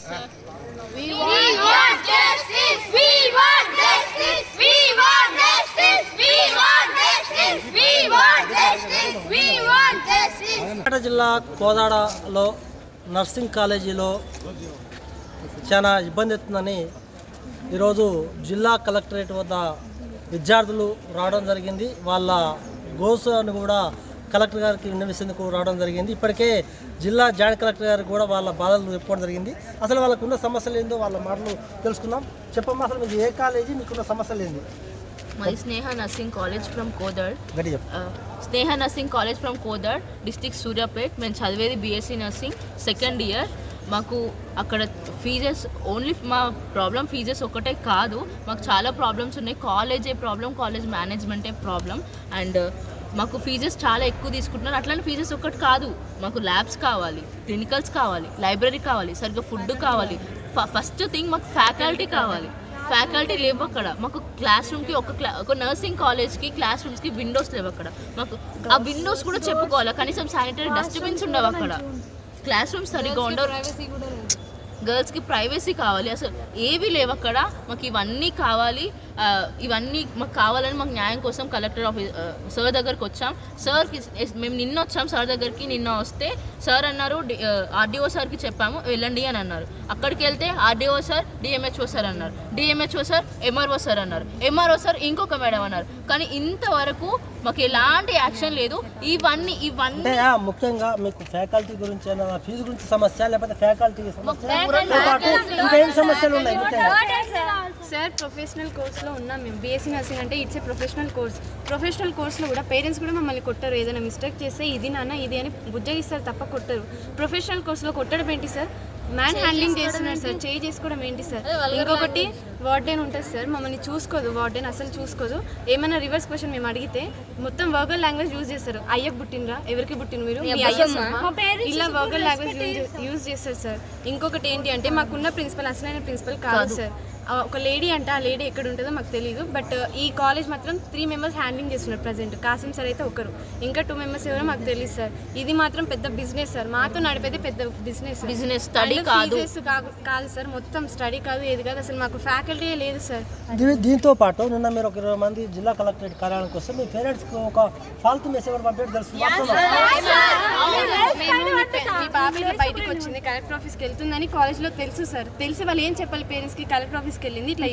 We want justice. We want justice. We want justice. We want justice. We want justice. We want justice. Siddipet జిల్లా కోదాడలో nursing కాలేజీలో చాలా ఇబ్బంది అవుతుందని ఈరోజు జిల్లా కలెక్టరేట్ వద్ద విద్యార్థులు రావడం జరిగింది. వాళ్ళ గోసును కూడా కలెక్టర్ గారికి విన్నవించేందుకు రావడం జరిగింది. ఇప్పటికే జిల్లా జాయింట్ కలెక్టర్ గారికి కూడా వాళ్ళ బాధలు చెప్పుకోవడం జరిగింది. అసలు వాళ్ళకున్న సమస్యలు ఏందో వాళ్ళ మాటలు తెలుసుకుందాం. చెప్పమ్మా, అసలు మీకు ఏ కాలేజీ, మీకున్న సమస్యలు ఏంది? My Sneha Nursing College from Kodad. Sneha Nursing College from Kodad, District Suryapet. మేము చదివేది BSc Nursing సెకండ్ ఇయర్. మాకు అక్కడ ఫీజెస్ ఓన్లీ మా ప్రాబ్లం ఫీజెస్ ఒకటే కాదు, మాకు చాలా ప్రాబ్లమ్స్ ఉన్నాయి. కాలేజే ప్రాబ్లం, కాలేజ్ మేనేజ్మెంటే ప్రాబ్లం. అండ్ మాకు ఫీజెస్ చాలా ఎక్కువ తీసుకుంటున్నారు. అట్లాంటి ఫీజెస్ ఒక్కటి కాదు, మాకు ల్యాబ్స్ కావాలి, క్లినికల్స్ కావాలి, లైబ్రరీ కావాలి, సరిగ్గా ఫుడ్ కావాలి. ఫస్ట్ థింగ్ మాకు ఫ్యాకల్టీ కావాలి. ఫ్యాకల్టీ లేవు అక్కడ. మాకు క్లాస్ రూమ్కి ఒక నర్సింగ్ కాలేజ్కి క్లాస్ రూమ్స్కి విండోస్ లేవు అక్కడ. మాకు ఆ విండోస్ కూడా చెప్పుకోవాలి, కనీసం శానిటరీ డస్ట్బిన్స్ ఉండవు అక్కడ. క్లాస్ రూమ్స్ సరిగ్గా ఉండవు. గర్ల్స్కి ప్రైవసీ కావాలి, అసలు ఏవి లేవు అక్కడ. మాకు ఇవన్నీ కావాలి. ఇవన్నీ మాకు కావాలని మాకు న్యాయం కోసం కలెక్టర్ ఆఫీస్ సార్ దగ్గరికి వచ్చాం. సార్కి మేము నిన్న వచ్చాం సార్ దగ్గరికి. నిన్న వస్తే సార్ అన్నారు ఆర్డీఓ సార్కి చెప్పాము వెళ్ళండి అని అన్నారు. అక్కడికి వెళ్తే ఆర్డీఓ సార్ డిఎంహెచ్ఓ సార్ అన్నారు, డిఎంహెచ్ఓ సార్ ఎంఆర్ఓ సార్ అన్నారు, ఎంఆర్ఓ సార్ ఇంకొక మేడం అన్నారు. కానీ ఇంతవరకు మాకు ఎలాంటి యాక్షన్ లేదు. ఇవన్నీ ముఖ్యంగా మీకు ఫ్యాకల్టీ గురించి, ఫీజు గురించి సమస్య, లేకపోతే ఫ్యాకల్టీ సమస్యలు ఉన్నాయి? సార్ ప్రొఫెషనల్ కోర్స్లో ఉన్నాం మేము. బీఎస్సీ నర్సింగ్ అంటే it's a professional course. Professional కోర్స్లో కూడా పేరెంట్స్ కూడా మమ్మల్ని కొట్టరు. ఏదైనా మిస్టేక్ చేస్తే ఇది నాన్న ఇది అని బుజ్జగిస్తారు తప్ప కొట్టరు. ప్రొఫెషనల్ కోర్స్లో కొట్టడం ఏంటి సార్? మ్యాన్ హ్యాండ్లింగ్ చేస్తున్నారు సార్, చేయి చేసుకోవడం ఏంటి సార్? ఇంకొకటి వార్డెన్ ఉంటుంది సార్, మమ్మల్ని చూసుకోదు వార్డెన్, అసలు చూసుకోదు. ఏమైనా రివర్స్ క్వశ్చన్ మేము అడిగితే మొత్తం వర్గల్ లాంగ్వేజ్ యూజ్ చేస్తారు. అయ్యకు పుట్టినరా, ఎవరికి పుట్టిన మీరు, ఇలా వర్గల్ లాంగ్వేజ్ యూజ్ చేస్తారు సార్. ఇంకొకటి ఏంటి అంటే మాకున్న ప్రిన్సిపల్ అసలైన ప్రిన్సిపల్ కాదు సార్. ఒక లేడీ అంటే ఆ లేడీ ఎక్కడ ఉంటుందో మాకు తెలియదు. బట్ ఈ కాలేజ్ మాత్రం 3 మెంబర్స్ హ్యాండ్లింగ్ చేస్తున్నారు ప్రజెంట్. కాసిం సార్ అయితే ఒకరు, ఇంకా 2 మెంబర్స్ ఎవరో మాకు తెలియదు సార్. ఇది మాత్రం పెద్ద బిజినెస్ సార్, మాతో నడిపేది పెద్ద బిజినెస్. స్టడీ కాదు సార్, మొత్తం స్టడీ కాదు, ఏది కాదు, అసలు మాకు ఫ్యాకల్టీ లేదు సార్. దీంతో పాటు నిన్న మీరు ఒక 20 మంది జిల్లా కలెక్టరేట్ కార్యాలయానికి వస్తే మీ పేరెంట్స్కి ఒక ఫాల్తూ మెసేజ్ పంపేది తెలుసు. మీ పాప ఇట్లా బయటకు వచ్చింది, కలెక్టర్ ఆఫీస్కి వెళ్తుందని కాలేజ్లో తెలుసు సార్. తెలిసి వాళ్ళు ఏం చెప్పాలి పేరెంట్స్కి? కలెక్టర్ ఆఫీస్కి వెళ్ళింది ఇట్లా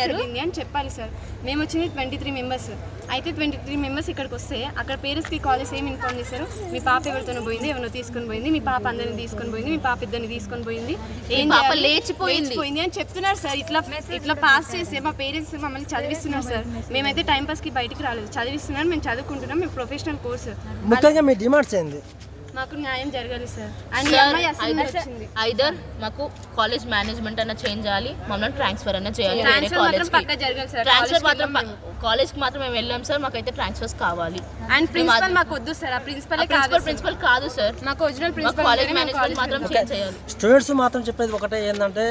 జరిగింది అని చెప్పాలి సార్. మేము వచ్చింది 23 మెంబర్స్. అయితే 23 మెంబర్స్ ఇక్కడికి వస్తే అక్కడ పేరెంట్స్కి కాలేజ్ ఏమి ఇన్ఫార్మ్ చేశారు? మీ పాప ఎవరితోనో పోయింది, ఎవరినో తీసుకొని పోయింది, మీ పాప అందరిని తీసుకొని పోయింది, మీ పాప ఇద్దరిని తీసుకొని పోయింది, ఏం లేచిపోయింది అని చెప్తున్నారు సార్. ఇట్లా పాస్ చేస్తే మా పేరెంట్స్ మమ్మల్ని చదివిస్తున్నారు సార్. మేమైతే టైం పాస్కి బయటికి రాలేదు, చదివిస్తున్నారు, మేము చదువుకుంటున్నాం, మేము ప్రొఫెషనల్ కోర్స్. ముఖ్యంగా మీ డిమాండ్స్ ఏంది? మాకు న్యాయం జరగాలి సార్. ఐదర్ మాకు కాలేజ్ మేనేజ్మెంట్ అన్న చేంజ్ చేయాలి, మమ్మల్ని ట్రాన్స్ఫర్ అన్న చేయాలి. ట్రాన్స్ఫర్ మాత్రం కాలేజ్కి మాత్రం మేము వెళ్ళాం సార్, మాకైతే ట్రాన్స్ఫర్స్ కావాలి. అండ్ ప్రిన్సిపల్ మాకు వద్దు సార్, ఆ ప్రిన్సిపల్ కాదు సార్, మాకు ఒరిజినల్ ప్రిన్సిపల్ కాలేజ్ మేనేజ్మెంట్ మాత్రం చేంజ్ చేయాలి. స్టూడెంట్స్ మాత్రం చెప్పేది ఒకటే ఏంటంటే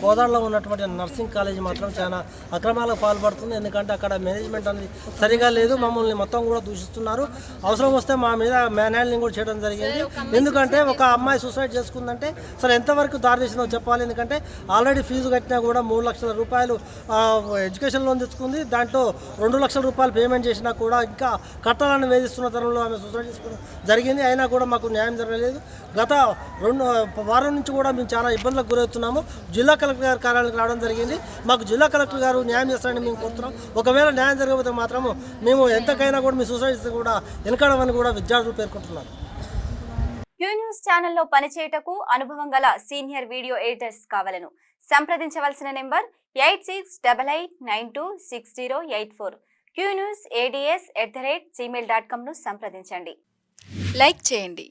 కోదాడలో ఉన్నటువంటి నర్సింగ్ కాలేజ్ మాత్రం చాలా అక్రమాలకు పాల్పడుతుంది. ఎందుకంటే అక్కడ మేనేజ్మెంట్ అనేది సరిగా లేదు, మమ్మల్ని మొత్తం కూడా దూషిస్తున్నారు. అవసరం వస్తే మా మీద మ్యాన్ హ్యాండ్లింగ్ కూడా చేయడం జరిగింది. ఎందుకంటే ఒక అమ్మాయి సూసైడ్ చేసుకుందంటే సరే ఎంతవరకు దారి తీసిందో చెప్పాలి. ఎందుకంటే ఆల్రెడీ ఫీజు కట్టినా కూడా 3 లక్షల రూపాయలు ఎడ్యుకేషన్ లోన్ తెచ్చుకుంది. దాంట్లో 2 లక్షల రూపాయలు పేమెంట్ చేసినా కూడా ఇంకా కట్టాలని వేధిస్తున్న తరంలో ఆమె సూసైడ్ చేసుకోవడం జరిగింది. అయినా కూడా మాకు న్యాయం జరగలేదు. గత 2 వారం నుంచి కూడా మేము చాలా ఇబ్బందులకు గురవుతున్నాము. జిల్లా కలెక్టర్ గారి కార్యాలయానికి రావడం జరిగింది. మాకు జిల్లా కలెక్టర్ గారు న్యాయం చేస్తారని మేము కోరుతున్నాం. ఒకవేళ న్యాయం జరగకపోతే మాత్రము మేము ఎంతకైనా కూడా మీ సూసైడ్స్ కూడా వెనకడమని కూడా విద్యార్థులు పేర్కొంటున్నారు. క్యూ న్యూస్ ఛానల్లో పనిచేయటకు అనుభవం గల సీనియర్ వీడియో ఎడిటర్స్ కావాలను సంప్రదించవలసిన నెంబర్ 8688926084. qnewsads@gmail.com ను సంప్రదించండి. లైక్ చేయండి.